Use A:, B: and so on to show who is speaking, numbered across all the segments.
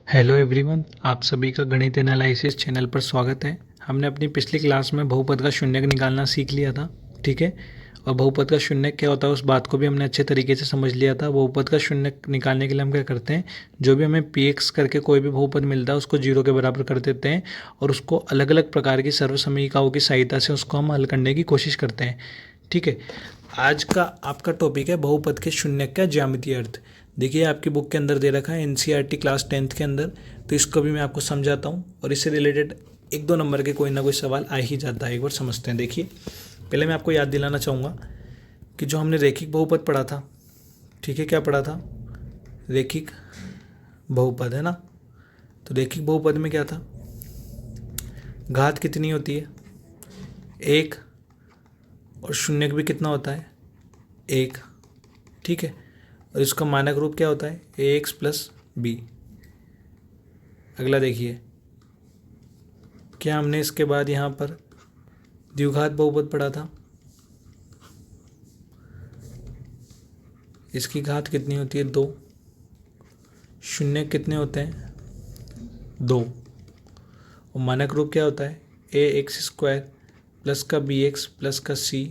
A: Hello everyone, आप सभी का गणित एनालिसिस चैनल पर स्वागत है। हमने अपनी पिछली क्लास में बहुपद का शून्यक निकालना सीख लिया था, ठीक है। और बहुपद का शून्यक क्या होता है उस बात को भी हमने अच्छे तरीके से समझ लिया था। बहुपद का शून्यक निकालने के लिए हम क्या करते हैं, जो भी हमें पी एक्स करके कोई भी बहुपद मिलता है उसको जीरो के बराबर कर देते हैं और उसको अलग अलग प्रकार की सर्वसमीकरणों की सहायता से उसको हम हल करने की कोशिश करते हैं, ठीक है। आज का आपका टॉपिक है बहुपद के शून्यक का ज्यामितीय अर्थ। देखिए आपकी बुक के अंदर दे रखा है एनसीईआरटी क्लास 10th के अंदर, तो इसको भी मैं आपको समझाता हूँ और इससे रिलेटेड एक दो नंबर के कोई ना कोई सवाल आ ही जाता है। एक बार समझते हैं। देखिए पहले मैं आपको याद दिलाना चाहूँगा कि जो हमने रेखिक बहुपद पढ़ा था, ठीक है, क्या पढ़ा था, रेखिक बहुपद, है ना। तो रेखिक बहुपद में क्या था, घात कितनी होती है, एक, और शून्यक भी कितना होता है, एक, ठीक है। और इसका मानक रूप क्या होता है, ए एक्स प्लस बी। अगला देखिए, क्या हमने इसके बाद यहाँ पर द्विघात बहुपद पढ़ा था, इसकी घात कितनी होती है, दो, शून्य कितने होते हैं, दो, और मानक रूप क्या होता है, ए एक्स स्क्वायर प्लस का बी एक्स प्लस का सी,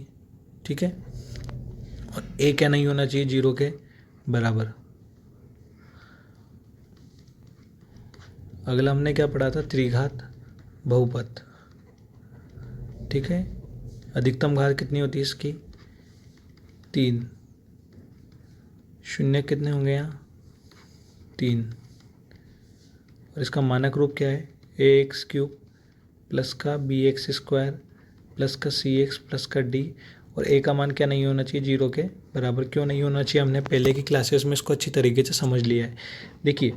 A: ठीक है। और ए क्या नहीं होना चाहिए, जीरो के बराबर। अगला हमने क्या पढ़ा था, त्रिघात बहुपद, ठीक है। अधिकतम घात कितनी होती है इसकी, तीन, शून्य कितने होंगे यहाँ, तीन, और इसका मानक रूप क्या है, ए एक्स क्यूब प्लस का बी एक्स स्क्वायर प्लस का सी एक्स प्लस का डी। और ए का मान क्या नहीं होना चाहिए, जीरो के बराबर। क्यों नहीं होना चाहिए, हमने पहले की क्लासेस में इसको अच्छी तरीके से समझ लिया है। देखिए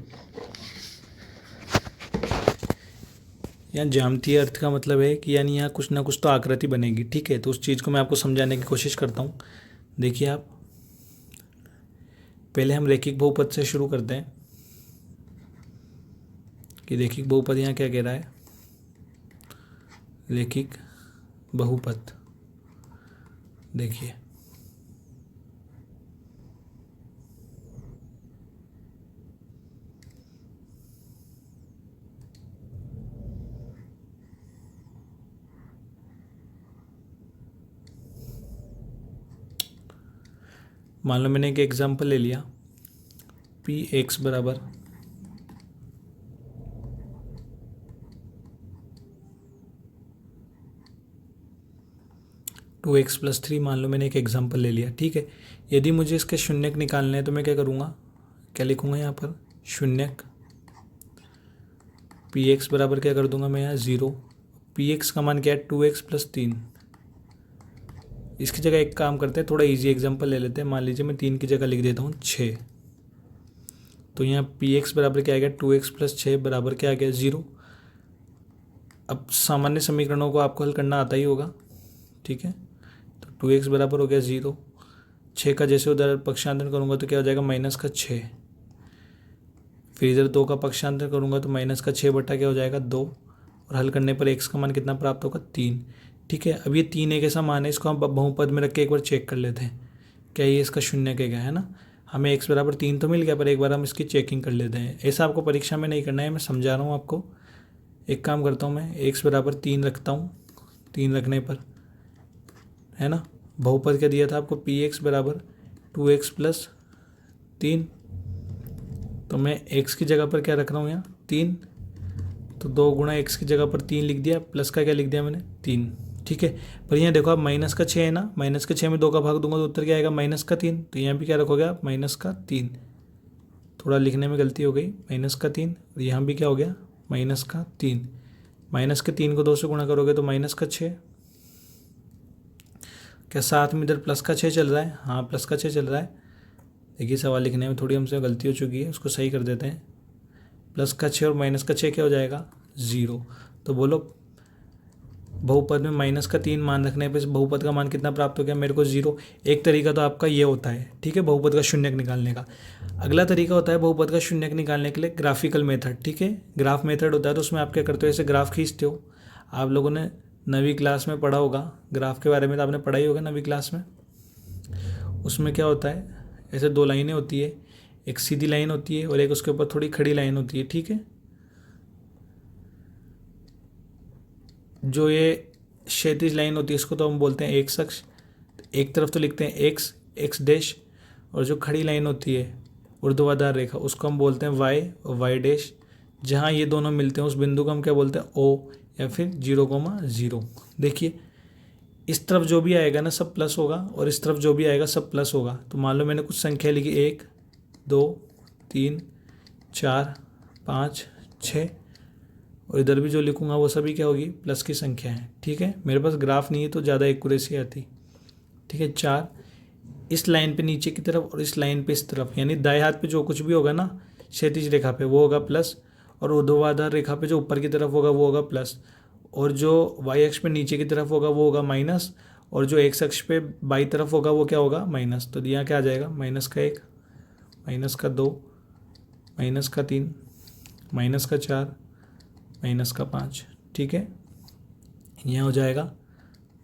A: यहाँ ज्यामितीय अर्थ का मतलब है कि यानी यहाँ कुछ ना कुछ तो आकृति बनेगी, ठीक है। तो उस चीज़ को मैं आपको समझाने की कोशिश करता हूँ। देखिए आप, पहले हम रेखिक बहुपद से शुरू करते हैं कि रेखिक बहुपद यहाँ क्या कह रहा है, रेखिक बहुपद। देखिए मान लो मैंने एक एग्जांपल ले लिया, पी एक्स बराबर टू एक्स प्लस थ्री। मान लो मैंने एक एग्जांपल ले लिया, ठीक है। यदि मुझे इसके शून्यक निकालने हैं तो मैं क्या करूँगा, क्या लिखूँगा यहाँ पर, शून्यक पी एक्स बराबर क्या कर दूंगा मैं यहाँ, ज़ीरो। पी एक्स का मान क्या है, टू एक्स प्लस तीन। इसकी जगह एक काम करते हैं, थोड़ा इजी एग्जांपल ले लेते हैं। मान लीजिए मैं तीन की जगह लिख देता हूँ छः। तो यहाँ पी एक्स बराबर क्या आ गया, टू एक्स प्लस छः बराबर क्या आ गया, ज़ीरो। अब सामान्य समीकरणों को आपको हल करना आता ही होगा, ठीक है। तो टू एक्स बराबर हो गया ज़ीरो, छः का जैसे उधर पक्षांतर करूँगा तो क्या हो जाएगा, माइनस का छः। फिर इधर दो का पक्षांतर करूँगा तो माइनस का छः बटा क्या हो जाएगा, दो। और हल करने पर एक्स का मान कितना प्राप्त होगा, तीन, ठीक है। अब ये तीन एक ऐसा मान है, इसको हम बहुपद में रख के एक बार चेक कर लेते हैं, क्या ये इसका शून्य के गया है ना। हमें एक्स बराबर तीन तो मिल गया, पर एक बार हम इसकी चेकिंग कर लेते हैं। ऐसा आपको परीक्षा में नहीं करना है, मैं समझा रहा हूँ आपको। एक काम करता हूँ, मैं एक्स बराबर तीन रखता हूँ, तीन रखने पर, है ना, बहुपद क्या दिया था आपको, पी एक्स बराबर टू एक्स प्लस तीन। तो मैं एक्स की जगह पर क्या रख रहा हूँ यहाँ, तीन। तो दो गुणा एक्स की जगह पर तीन लिख दिया, प्लस का क्या लिख दिया मैंने, तीन, ठीक है। पर यहाँ देखो आप, माइनस का छः है ना, माइनस के छः में दो का भाग दूंगा तो उत्तर क्या आएगा, माइनस का तीन। तो यहाँ भी क्या रखोगे आप, माइनस का तीन। थोड़ा लिखने में गलती हो गई, माइनस का तीन। और यहाँ भी क्या हो गया, माइनस का तीन। माइनस के तीन को दो से गुणा करोगे तो माइनस का छः। क्या साथ में इधर प्लस का छः चल रहा है, हाँ प्लस का छः चल रहा है। देखिए सवाल लिखने में थोड़ी हमसे गलती हो चुकी है, उसको सही कर देते हैं। प्लस का छः और माइनस का छः क्या हो जाएगा, ज़ीरो। तो बोलो बहुपद में माइनस का तीन मान रखने पर बहुपद का मान कितना प्राप्त हो गया मेरे को, ज़ीरो। एक तरीका तो आपका ये होता है, ठीक है, बहुपद का शून्यक निकालने का। अगला तरीका होता है बहुपद का शून्यक निकालने के लिए ग्राफिकल मेथड, ठीक है। ग्राफ मेथड होता है, तो उसमें आप क्या करते हो, ऐसे ग्राफ खींचते हो। आप लोगों ने 9वीं क्लास में पढ़ा होगा ग्राफ के बारे में, तो आपने पढ़ा ही होगा 9वीं क्लास में। उसमें क्या होता है, ऐसे दो लाइनें होती है, एक सीधी लाइन होती है और एक उसके ऊपर थोड़ी खड़ी लाइन होती है, ठीक है। जो ये क्षैतिज लाइन होती है इसको तो हम बोलते हैं एक्स अक्ष, एक तरफ तो लिखते हैं एक्स, एक्स डैश, और जो खड़ी लाइन होती है ऊर्ध्वाधर रेखा उसको हम बोलते हैं वाई और वाई डैश। जहाँ ये दोनों मिलते हैं उस बिंदु को हम क्या बोलते हैं, ओ या फिर 0,0। देखिए इस तरफ जो भी आएगा ना सब प्लस होगा और इस तरफ जो भी आएगा सब प्लस होगा। तो मान लो मैंने कुछ संख्या लिखी 1 2 3 4 5 6, और इधर भी जो लिखूंगा वो सभी क्या होगी, प्लस की संख्या है, ठीक है। मेरे पास ग्राफ नहीं है तो ज़्यादा एक्यूरेसी आती, ठीक है। 4 इस लाइन पे नीचे की तरफ और इस लाइन पे इस तरफ, यानी दाएं हाथ पे जो कुछ भी होगा ना क्षैतिज रेखा पे वो होगा प्लस, और ऊर्ध्वाधर रेखा पे जो ऊपर की तरफ होगा वो होगा प्लस, और जो वाई अक्ष पे नीचे की तरफ होगा वो होगा माइनस, और जो एक्स अक्ष पे बाई तरफ होगा वो क्या होगा, माइनस। तो यहाँ क्या आ जाएगा, -1, -2, -3, -4, -5, ठीक है। यहाँ हो जाएगा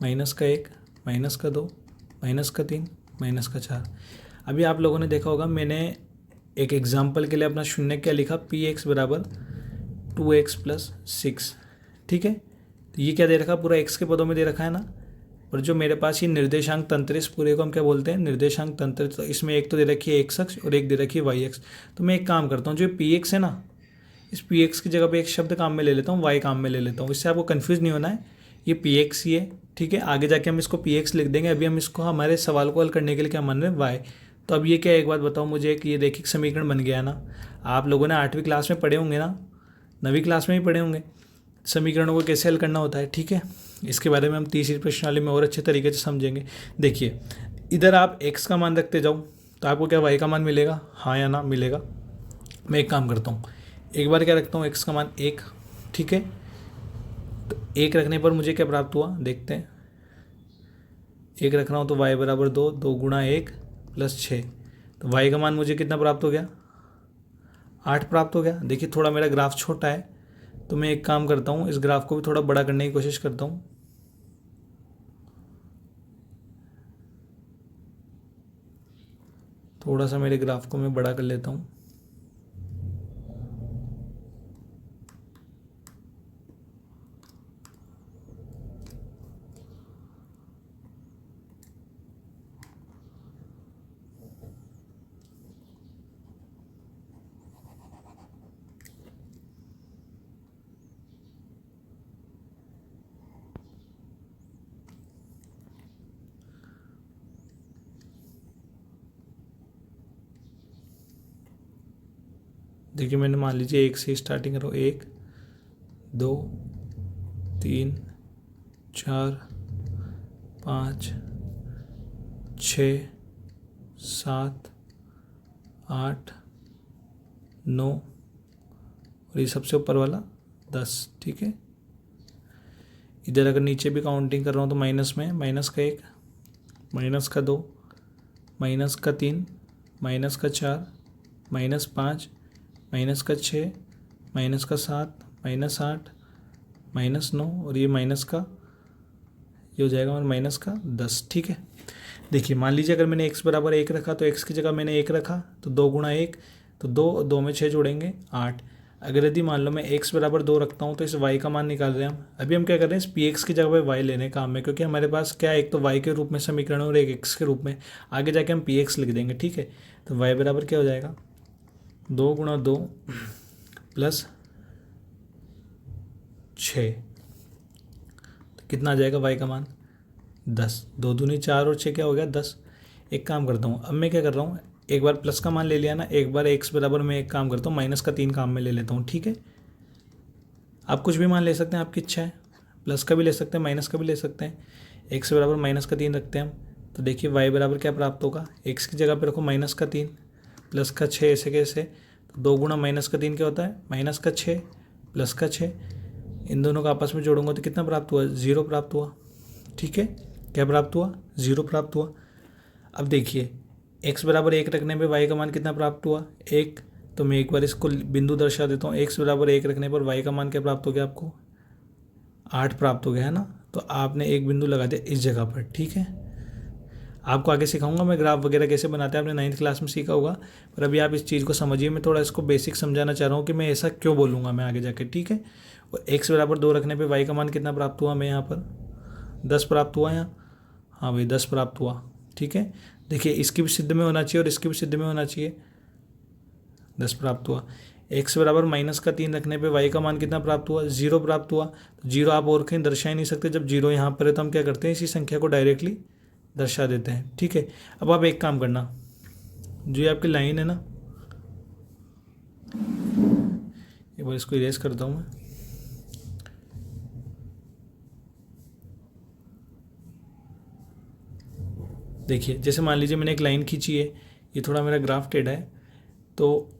A: -1, -2, -3, -4। अभी आप लोगों ने देखा होगा मैंने एक एग्जाम्पल के लिए अपना शून्य क्या लिखा, px बराबर 2x + 6, ठीक है। तो ये क्या दे रखा, पूरा x के पदों में दे रखा है ना। और जो मेरे पास ये निर्देशांक तंत्र है इस पूरे को हम क्या बोलते हैं, निर्देशांक तंत्र। तो इसमें एक तो दे रखी है x अक्ष और एक दे रखी है y अक्ष। तो मैं एक काम करता हूँ, जो px है ना इस px की जगह पे एक शब्द काम में ले लेता हूँ, y काम में ले लेता हूँ, इससे आपको कन्फ्यूज़ नहीं होना है। ये px ही है, ठीक है। आगे जाके हम इसको px लिख देंगे, अभी हम इसको हमारे सवाल को हल करने के लिए क्या मान रहे हैं, y। तो अब ये क्या, एक बात बताओ मुझे कि ये रैखिक समीकरण बन गया ना। आप लोगों ने 8वीं क्लास में पढ़े होंगे ना, 9वीं क्लास में भी पढ़े होंगे समीकरणों को कैसे हल करना होता है, ठीक है। इसके बारे में हम तीसरी प्रश्नावली में और अच्छे तरीके से समझेंगे। देखिए इधर आप x का मान रखते जाओ तो आपको क्या y का मान मिलेगा, हाँ या ना मिलेगा। मैं एक काम करता हूँ, एक बार क्या रखता हूँ x का मान 1, ठीक है। तो 1 रखने पर मुझे क्या प्राप्त हुआ, देखते हैं। 1 रख रहा हूँ तो y बराबर 2, 2 गुणा 1 + 6। तो y का मान मुझे कितना प्राप्त हो गया, 8 प्राप्त हो गया। देखिए थोड़ा मेरा ग्राफ छोटा है तो मैं एक काम करता हूँ, इस ग्राफ को भी थोड़ा बड़ा करने की कोशिश करता हूँ। थोड़ा सा मेरे ग्राफ को मैं बड़ा कर लेता हूँ। देखिए मैंने मान लीजिए 1 से स्टार्टिंग करो, 1 2 3 4 5 6 7 8 9 और ये सबसे ऊपर वाला 10, ठीक है। इधर अगर नीचे भी काउंटिंग कर रहा हूँ तो माइनस में -1, -2, -3, -4, -5, -6, -7, -8, -9 और ये माइनस का ये हो जाएगा और -10, ठीक है। देखिए मान लीजिए अगर मैंने x बराबर 1 रखा तो x की जगह मैंने 1 रखा तो 2 गुणा 1, तो 2 में 6 जोड़ेंगे 8। अगर यदि मान लो मैं x बराबर 2 रखता हूँ तो इस y का मान निकाल रहे हैं हम। अभी हम क्या कर रहे हैं, इस px की जगह पे y लेने काम में, क्योंकि हमारे पास क्या है, एक तो y के रूप में समीकरण और एक x के रूप में। आगे जाके हम px लिख देंगे, ठीक है। तो y बराबर क्या हो जाएगा, 2 गुणा 2 + 6, तो कितना आ जाएगा y का मान 10। 2 दूनी 4 और 6 क्या हो गया 10। एक काम करता हूँ, अब मैं क्या कर रहा हूँ, एक बार प्लस का मान ले लिया ना, एक बार x बराबर मैं एक काम करता हूँ -3 काम में ले लेता हूँ, ठीक है। आप कुछ भी मान ले सकते हैं, आपकी इच्छा है, प्लस का भी ले सकते हैं, माइनस का भी ले सकते हैं। x बराबर -3 रखते हैं हम, तो देखिए y बराबर क्या प्राप्त होगा, x की जगह पर रखो -3 +6, ऐसे कैसे, तो 2 गुणा -3 क्या होता है, -6 +6, इन दोनों का आपस में जोड़ूंगा तो कितना प्राप्त हुआ, 0 प्राप्त हुआ, ठीक है। क्या प्राप्त हुआ, 0 प्राप्त हुआ। अब देखिए x बराबर 1 रखने पे y का मान कितना प्राप्त हुआ, 1। तो मैं एक बार इसको बिंदु दर्शा देता हूँ, x बराबर 1 रखने पर y का मान क्या प्राप्त हो गया आपको, 8 प्राप्त हो गया है ना। तो आपने एक बिंदु लगा दिया इस जगह पर, ठीक है। आपको आगे सिखाऊंगा मैं ग्राफ वगैरह कैसे बनाते हैं, आपने 9th क्लास में सीखा होगा, पर अभी आप इस चीज़ को समझिए। मैं थोड़ा इसको बेसिक समझाना चाह रहा हूँ कि मैं ऐसा क्यों बोलूँगा मैं आगे जाके, ठीक है। और x बराबर 2 रखने पे y का मान कितना प्राप्त हुआ हमें यहाँ पर, 10 प्राप्त हुआ यहाँ, हाँ भाई 10 प्राप्त हुआ, ठीक है। देखिए इसकी भी सिद्ध में होना चाहिए और इसकी भी सिद्ध में होना चाहिए, 10 प्राप्त हुआ। x बराबर -3 रखने पे y का मान कितना प्राप्त हुआ, 0 प्राप्त हुआ। तो 0 आप और कहीं दर्शा ही नहीं सकते, जब 0 यहाँ पर है तो हम क्या करते हैं, इसी संख्या को डायरेक्टली दर्शा देते हैं, ठीक है। अब आप एक काम करना, जो ये आपकी लाइन है ना, एक बार इसको इरेज करता हूँ मैं। देखिए जैसे मान लीजिए मैंने एक लाइन खींची है, ये थोड़ा मेरा ग्राफ टेढ़ा है, तो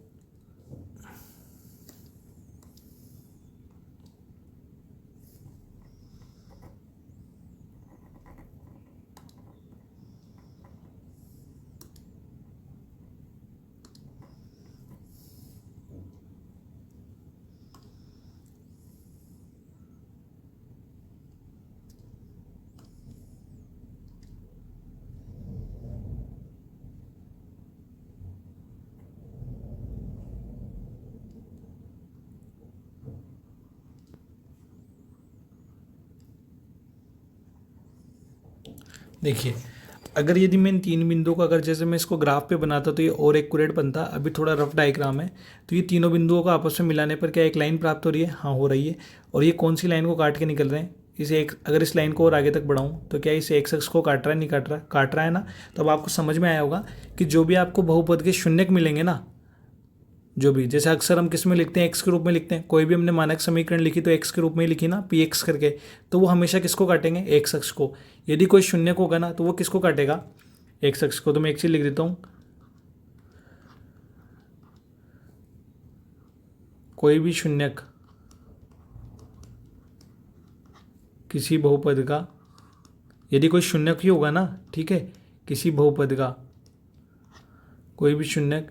A: देखिए अगर यदि मैं इन 3 बिंदुओं को, अगर जैसे मैं इसको ग्राफ पे बनाता तो ये और एक्यूरेट बनता, अभी थोड़ा रफ डायग्राम है। तो ये तीनों बिंदुओं को आपस में मिलाने पर क्या एक लाइन प्राप्त हो रही है, हाँ हो रही है। और ये कौन सी लाइन को काट के निकल रहे हैं, इसे एक, अगर इस लाइन को और आगे तक बढ़ाऊँ तो क्या इसे एक्स अक्ष को काट रहा है, नहीं काट रहा, काट रहा है ना। तो अब आपको समझ में आया होगा कि जो भी आपको बहुपद के शून्यक मिलेंगे ना, जो भी, जैसे अक्सर हम किस में लिखते हैं, एक्स के रूप में लिखते हैं, कोई भी हमने मानक समीकरण लिखी तो एक्स के रूप में ही लिखी ना, पी एक्स करके, तो वो हमेशा किसको काटेंगे, एक्स अक्ष को। यदि कोई शून्यक होगा ना तो वो किसको काटेगा, एक्स अक्ष को। तो मैं एक चीज लिख देता हूँ, कोई भी शून्यक किसी बहुपद का, यदि कोई शून्यक ही होगा ना, ठीक है, किसी बहुपद का कोई भी शून्यक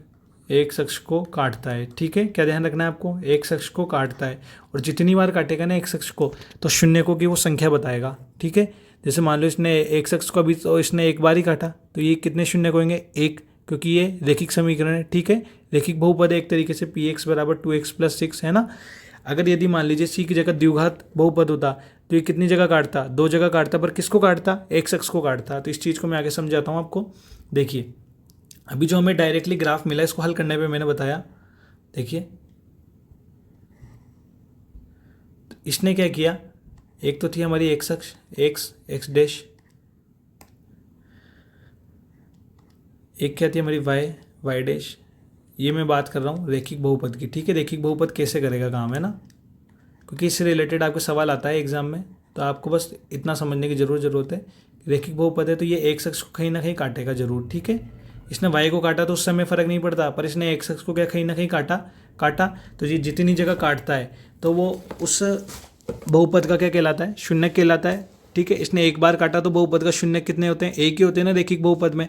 A: एक अक्ष को काटता है, ठीक है। क्या ध्यान रखना है आपको, एक अक्ष को काटता है, और जितनी बार काटेगा ना एक अक्ष को तो शून्यकों की वो संख्या बताएगा, ठीक है। जैसे मान लो इसने एक अक्ष को अभी तो इसने एक बार ही काटा, तो ये कितने शून्यक होंगे, एक, क्योंकि ये रेखिक समीकरण है, ठीक है। रेखिक बहुपद है एक तरीके से, पी एक्स बराबर 2x + 6 है ना। अगर यदि मान लीजिए सी की जगह द्विघात बहुपद होता तो ये कितनी जगह काटता, 2 जगह काटता, पर किसको काटता, एक अक्ष को काटता। तो इस चीज़ को मैं आगे समझाता हूँ आपको। देखिए अभी जो हमें डायरेक्टली ग्राफ मिला, इसको हल करने पे मैंने बताया, देखिए तो इसने क्या किया, एक तो थी हमारी एक्स अक्ष, एक्स डैश, एक क्या थी हमारी वाई डैश। ये मैं बात कर रहा हूँ रेखिक बहुपद की, ठीक है। रेखिक बहुपद कैसे करेगा काम, है ना, क्योंकि इससे रिलेटेड आपको सवाल आता है एग्जाम में, तो आपको बस इतना समझने की जरूरत है। रेखिक बहुपद है तो ये एक अक्ष को कहीं ना कहीं काटेगा जरूर, ठीक है। इसने वाई को काटा तो उस समय फर्क नहीं पड़ता, पर इसने एक अक्ष को क्या कहीं ना कहीं काटा, तो ये जितनी जगह काटता है तो वो उस बहुपद का क्या कहलाता है, शून्यक कहलाता है, ठीक है। इसने एक बार काटा तो बहुपद का शून्यक कितने होते हैं, एक ही होते हैं ना रेखिक बहुपद में।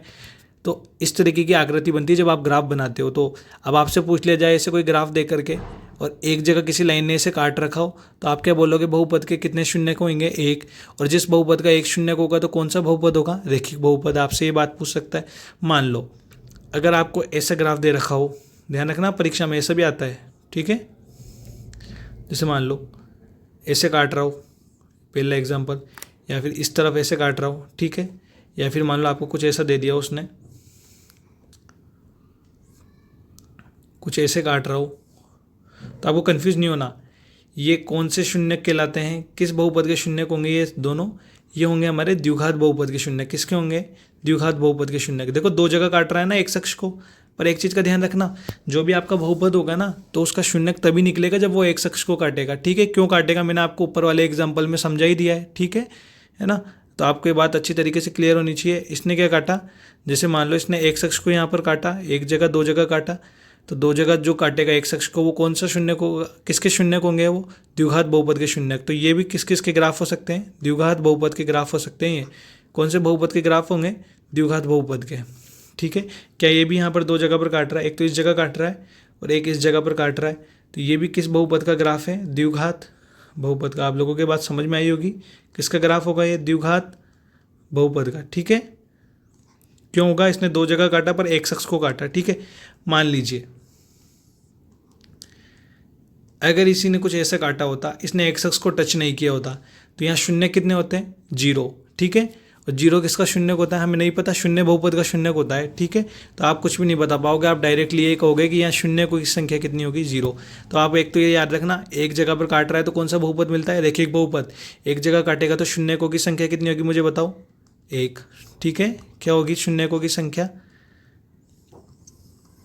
A: तो इस तरीके की आकृति बनती है जब आप ग्राफ बनाते हो। तो अब आपसे पूछ लिया जाए ऐसे कोई ग्राफ दे करके, और एक जगह किसी लाइन ने इसे काट रखा हो, तो आप क्या बोलोगे, बहुपद के कितने शून्यक होंगे, एक। और जिस बहुपद का एक शून्यक होगा तो कौन सा बहुपद होगा, रेखिक बहुपद। आपसे ये बात पूछ सकता है। मान लो अगर आपको ऐसा ग्राफ दे रखा हो, ध्यान रखना परीक्षा में ऐसा भी आता है, ठीक है। जैसे मान लो ऐसे काट रहा हो, पहला एग्जाम्पल, या फिर इस तरफ ऐसे काट रहा हो, ठीक है। या फिर मान लो आपको कुछ ऐसा दे दिया उसने, कुछ ऐसे काट रहा हो, तो आपको कंफ्यूज नहीं होना, ये कौन से शून्यक कहलाते हैं, किस बहुपद के शून्यक होंगे ये दोनों, ये होंगे हमारे द्विघात बहुपद के शून्यक। किसके होंगे, द्विघात बहुपद के शून्यक। देखो 2 जगह काट रहा है ना एक अक्ष को, पर एक चीज़ का ध्यान रखना, जो भी आपका बहुपद होगा ना तो उसका शून्यक तभी निकलेगा जब वो एक अक्ष को काटेगा, ठीक है। क्यों काटेगा मैंने आपको ऊपर वाले एग्जाम्पल में समझा ही दिया है, ठीक है ना। तो आपको ये बात अच्छी तरीके से क्लियर होनी चाहिए। इसने क्या काटा, जैसे मान लो इसने एक अक्ष को यहाँ पर काटा, एक जगह 2 जगह काटा, तो 2 जगह जो काटेगा एक अक्ष को वो कौन सा शून्यक होगा, किसके शून्यक होंगे, वो द्विघात बहुपद के शून्यक। तो ये भी किस किस के ग्राफ हो सकते हैं, द्विघात बहुपद के ग्राफ हो सकते हैं। ये कौन से बहुपद के ग्राफ होंगे, द्विघात बहुपद के, ठीक है। क्या ये भी यहाँ पर 2 जगह पर काट रहा है, एक तो इस जगह काट रहा है और एक इस जगह पर काट रहा है, तो ये भी किस बहुपद का ग्राफ है, द्विघात बहुपद का। आप लोगों के बात समझ में आई होगी, किसका ग्राफ होगा ये, द्विघात बहुपद का, ठीक है। क्यों होगा, इसने दो जगह काटा पर एक्स अक्ष को काटा, ठीक है। मान लीजिए अगर इसी ने कुछ ऐसा काटा होता, इसने एक्स अक्ष को टच नहीं किया होता, तो यहाँ शून्य कितने होते हैं, 0, ठीक है। और 0 किसका शून्यक होता है हमें नहीं पता, शून्य बहुपद का शून्यक होता है, ठीक है। तो आप कुछ भी नहीं बता पाओगे, आप डायरेक्टली ये कहोगे कि यहाँ शून्य की संख्या कितनी होगी, 0। तो आप एक तो ये याद रखना, एक जगह पर काट रहा है तो कौन सा बहुपद मिलता है, रैखिक बहुपद। एक जगह काटेगा तो शून्यकों की संख्या कितनी होगी मुझे बताओ, 1, ठीक है। क्या होगी शून्यकों की संख्या,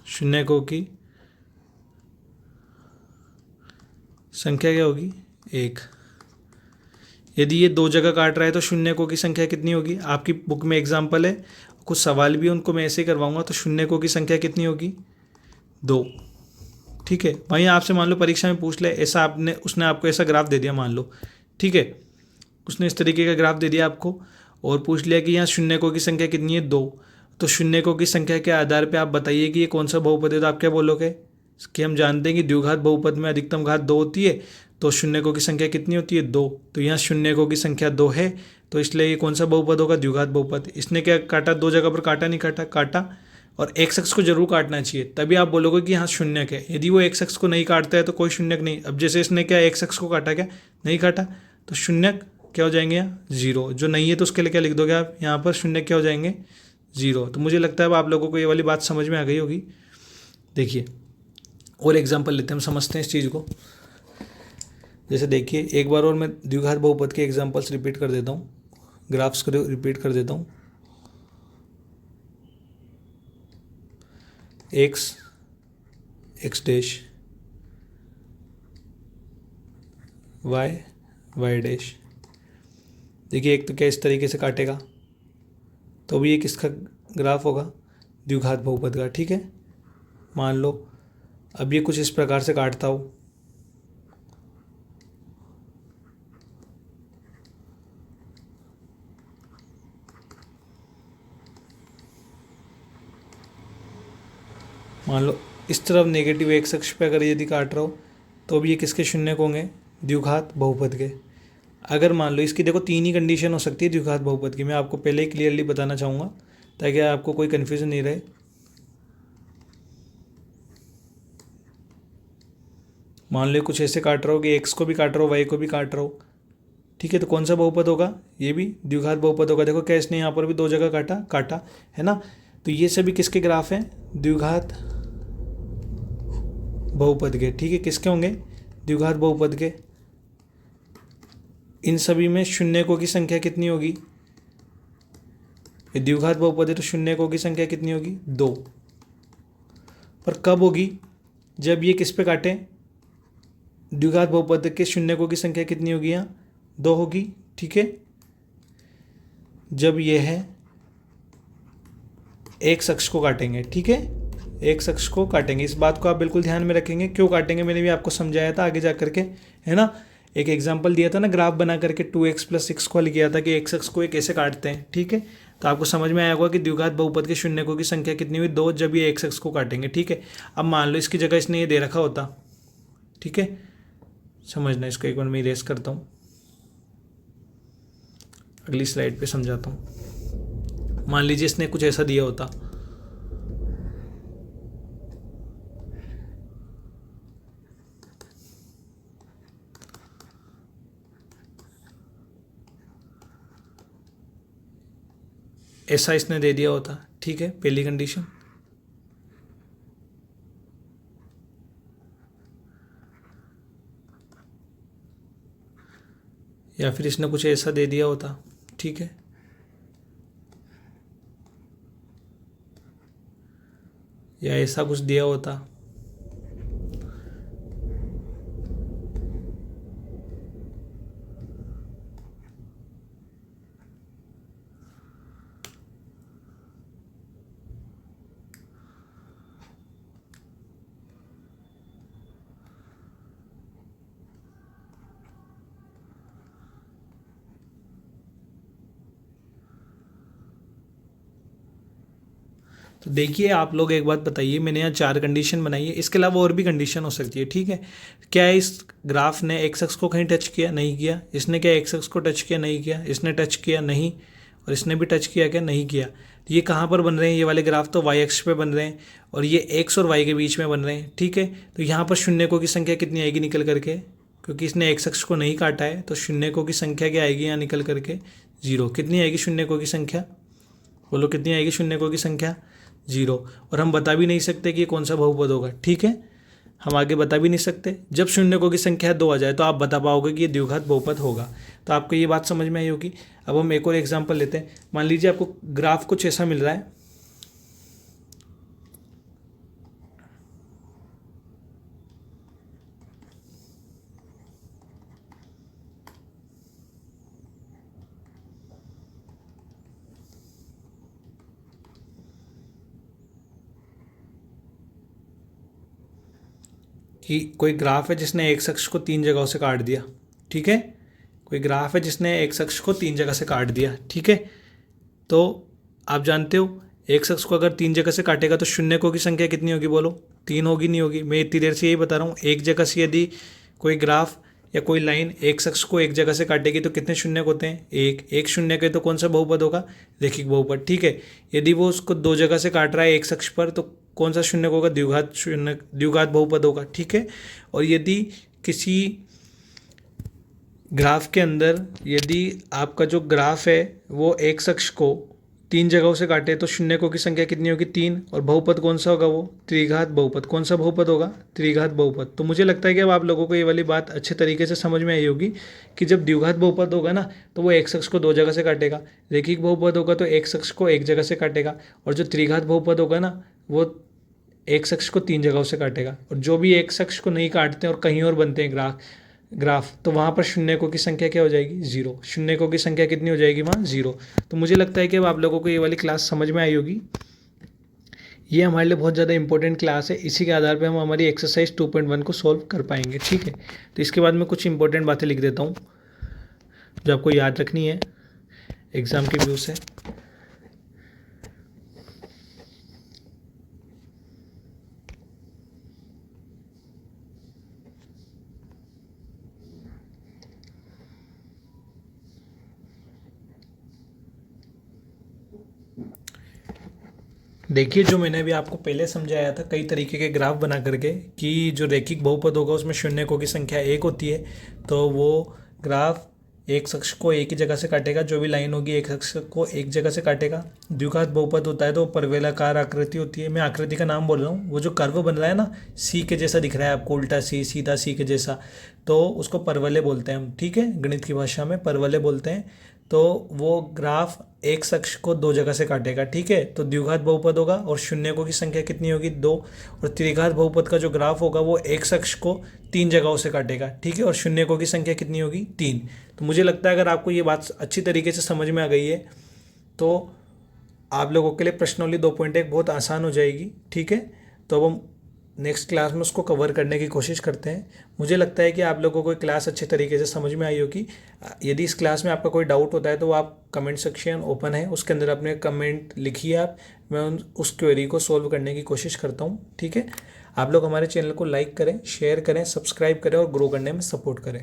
A: शून्यकों की संख्या क्या होगी, 1। यदि ये दो जगह काट रहा है तो शून्यकों की संख्या कितनी होगी, आपकी बुक में एग्जाम्पल है, कुछ सवाल भी उनको मैं ऐसे ही करवाऊंगा। तो शून्यकों की संख्या कितनी होगी, 2, ठीक है। वहीं आपसे मान लो परीक्षा में पूछ ले, ऐसा आपने उसने आपको ऐसा ग्राफ दे दिया मान लो, ठीक है, उसने इस तरीके का ग्राफ दे दिया आपको और पूछ लिया कि यहाँ शून्यकों की संख्या कितनी है, 2। तो शून्यकों की संख्या के आधार पर आप बताइए कि ये कौन सा बहुपद है। तो आप क्या बोलोगे कि हम जानते हैं कि द्विघात बहुपद में अधिकतम घात 2 होती है, तो शून्यकों की संख्या कितनी होती है, 2। तो यहाँ शून्यकों की संख्या 2 है, तो इसलिए ये कौन सा बहुपद होगा, द्विघात बहुपद। इसने क्या काटा, दो जगह पर काटा, नहीं काटा, काटा। और एक्स अक्ष को जरूर काटना चाहिए, तभी आप बोलोगे कि यहाँ शून्यक है। यदि वो एक्स अक्ष को नहीं काटता है तो कोई शून्यक नहीं। अब जैसे इसने क्या एक्स अक्ष को काटा, क्या नहीं काटा, तो शून्यक क्या हो जाएंगे यहाँ, 0। जो नहीं है तो उसके लिए क्या लिख दोगे आप, यहाँ पर शून्यक क्या हो जाएंगे, 0। तो मुझे लगता है अब आप लोगों को ये वाली बात समझ में आ गई होगी। देखिए और एग्जाम्पल लेते हैं, हम समझते हैं इस चीज़ को। जैसे देखिए एक बार और मैं द्विघात बहुपद के एग्जांपल्स रिपीट कर देता हूँ, ग्राफ्स को रिपीट कर देता हूँ। X dash, Y dash. देखिए एक तो क्या इस तरीके से काटेगा, तो भी ये किसका ग्राफ होगा, द्विघात बहुपद का, ठीक है। मान लो अब ये कुछ इस प्रकार से काटता हो, मान लो इस तरफ नेगेटिव एक्स अक्ष पे अगर यदि काट रहा हो, तो भी ये किसके शून्यक होंगे, द्विघात बहुपद के। अगर मान लो इसकी देखो 3 ही कंडीशन हो सकती है द्विघात बहुपद की, मैं आपको पहले ही क्लियरली बताना चाहूँगा ताकि आपको कोई कन्फ्यूजन नहीं रहे। मान लो कुछ ऐसे काट रहा हो कि एक्स को भी काट रहा हो, वाई को भी काट रहा हो, ठीक है। तो कौन सा बहुपद होगा, ये भी द्विघात बहुपद होगा। देखो क्या इसने यहाँ पर भी 2 जगह काटा है ना। तो ये सभी किसके ग्राफ हैं, द्विघात बहुपद के, ठीक है। किसके होंगे, द्विघात बहुपद के। इन सभी में शून्यकों की संख्या कितनी होगी, ये द्विघात बहुपद है तो शून्यकों की संख्या कितनी होगी, 2। पर कब होगी, जब ये किस पे काटे, द्विघात बहुपद के शून्यकों की संख्या कितनी होगी, यहाँ 2 होगी, ठीक है। जब ये है एक्स अक्ष को काटेंगे, ठीक है, एक्स अक्ष को काटेंगे। इस बात को आप बिल्कुल ध्यान में रखेंगे, क्यों काटेंगे मैंने भी आपको समझाया था आगे जा करके, है ना। एक एग्जांपल दिया था ना ग्राफ बना करके, 2x + 6 को लिख किया था कि एक्स अक्ष को कैसे काटते हैं, ठीक है। तो आपको समझ में आया होगा कि द्विघात बहुपद के शून्यकों की संख्या कितनी हुई, 2, जब ये एक्स अक्ष को काटेंगे, ठीक है। अब मान लो इसकी जगह इसने ये दे रखा होता, ठीक है, समझना इसको, एक बार मैं इरेज करता हूँ, अगली स्लाइड पे समझाता हूँ। मान लीजिए इसने कुछ ऐसा दिया होता, ऐसा इसने दे दिया होता, ठीक है, पहली कंडीशन। या फिर इसने कुछ ऐसा दे दिया होता, ठीक है, या ऐसा कुछ दिया होता, तो देखिए आप लोग एक बात बताइए, मैंने यहाँ 4 कंडीशन बनाई है, इसके अलावा और भी कंडीशन हो सकती है, ठीक है। क्या इस ग्राफ ने एक्स अक्ष को कहीं टच किया, नहीं किया। इसने क्या एक्स अक्ष को टच किया, नहीं किया। इसने टच किया, नहीं। और इसने भी टच किया क्या, नहीं किया। ये कहाँ पर बन रहे हैं, ये वाले ग्राफ तो वाई अक्ष पे बन रहे हैं और ये एक्स और वाई के बीच में बन रहे हैं, ठीक है। तो यहाँ पर शून्यकों की संख्या कितनी आएगी निकल करके, क्योंकि इसने एक्स अक्ष को नहीं काटा है, तो शून्यकों की संख्या क्या आएगी यहाँ निकल करके, 0। कितनी आएगी शून्यकों की संख्या, बोलो कितनी आएगी शून्यकों की संख्या, 0। और हम बता भी नहीं सकते कि ये कौन सा बहुपद होगा, ठीक है, हम आगे बता भी नहीं सकते। जब शून्यकों की संख्या 2 आ जाए तो आप बता पाओगे कि ये द्विघात बहुपद होगा। तो आपको ये बात समझ में आई होगी। अब हम एक और एग्जांपल लेते हैं। मान लीजिए आपको ग्राफ कुछ ऐसा मिल रहा है, कि कोई ग्राफ है जिसने एक्स अक्ष को 3 जगहों से काट दिया, ठीक है, कोई ग्राफ है जिसने एक्स अक्ष को 3 जगह से काट दिया, ठीक है। तो आप जानते हो एक्स अक्ष को अगर 3 जगह से काटेगा तो शून्यकों की संख्या कितनी होगी, बोलो 3 होगी, नहीं होगी। मैं इतनी देर से यही बता रहा हूँ, एक जगह से यदि कोई ग्राफ या कोई लाइन एक्स अक्ष को एक जगह से काटेगी तो कितने शून्यक होते हैं, एक शून्यक है तो कौन सा बहुपद होगा, रैखिक बहुपद, ठीक है। यदि वो उसको 2 जगह से काट रहा है एक्स अक्ष पर तो कौन सा शून्यक होगा, द्विघात बहुपद होगा, ठीक है। और यदि किसी ग्राफ के अंदर यदि आपका जो ग्राफ है वो एक्स अक्ष को 3 जगहों से काटे तो शून्यकों की संख्या कितनी होगी, 3। और बहुपद कौन सा होगा, वो त्रिघात बहुपद। कौन सा बहुपद होगा, त्रिघात बहुपद। तो मुझे लगता है कि अब आप लोगों को ये वाली बात अच्छे तरीके से समझ में आई होगी कि जब द्विघात बहुपद होगा ना तो वो एक्स अक्ष को 2 जगह से काटेगा, रैखिक बहुपद होगा तो एक्स अक्ष को 1 जगह से काटेगा, और जो त्रिघात बहुपद होगा ना वो एक्स अक्ष को 3 जगहों से काटेगा। और जो भी एक्स अक्ष को नहीं काटते और कहीं और बनते हैं ग्राफ तो वहाँ पर शून्यकों की संख्या क्या हो जाएगी, 0। शून्यकों की संख्या कितनी हो जाएगी वहाँ, 0। तो मुझे लगता है कि अब आप लोगों को ये वाली क्लास समझ में आई होगी। ये हमारे लिए बहुत ज़्यादा इंपॉर्टेंट क्लास है, इसी के आधार पे हम हमारी एक्सरसाइज 2.1 को सॉल्व कर पाएंगे, ठीक है। तो इसके बाद मैं कुछ इंपॉर्टेंट बातें लिख देता हूँ जो आपको याद रखनी है एग्ज़ाम के व्यू से। देखिए, जो मैंने अभी आपको पहले समझाया था कई तरीके के ग्राफ बना करके कि जो रैखिक बहुपद होगा उसमें शून्यकों की संख्या 1 होती है, तो वो ग्राफ एक अक्ष को एक ही जगह से काटेगा, जो भी लाइन होगी एक अक्ष को एक जगह से काटेगा। द्विघात बहुपद होता है तो परवलयाकार आकृति होती है, मैं आकृति का नाम बोल रहा हूँ। वो जो कर्व बन रहा है ना, सी के जैसा दिख रहा है आपको, उल्टा सी, सीधा सी के जैसा, तो उसको परवलय बोलते हैं हम, ठीक है, गणित की भाषा में परवलय बोलते हैं। तो वो ग्राफ एक अक्ष को 2 जगह से काटेगा, ठीक है, तो द्विघात बहुपद होगा। और शून्यकों की संख्या कितनी होगी, 2। और त्रिघात बहुपद का जो ग्राफ होगा वो एक अक्ष को 3 जगहों से काटेगा, ठीक है, और शून्यकों की संख्या कितनी होगी, 3। तो मुझे लगता है अगर आपको ये बात अच्छी तरीके से समझ में आ गई है तो आप लोगों के लिए प्रश्नोली 2.1 बहुत आसान हो जाएगी, ठीक है। तो अब हम नेक्स्ट क्लास में उसको कवर करने की कोशिश करते हैं। मुझे लगता है कि आप लोगों को क्लास अच्छे तरीके से समझ में आई होगी। यदि इस क्लास में आपका कोई डाउट होता है तो आप कमेंट सेक्शन ओपन है, उसके अंदर अपने कमेंट लिखिए आप, मैं उस क्वेरी को सॉल्व करने की कोशिश करता हूँ, ठीक है। आप लोग हमारे चैनल को लाइक करें, शेयर करें, सब्सक्राइब करें और ग्रो करने में सपोर्ट करें।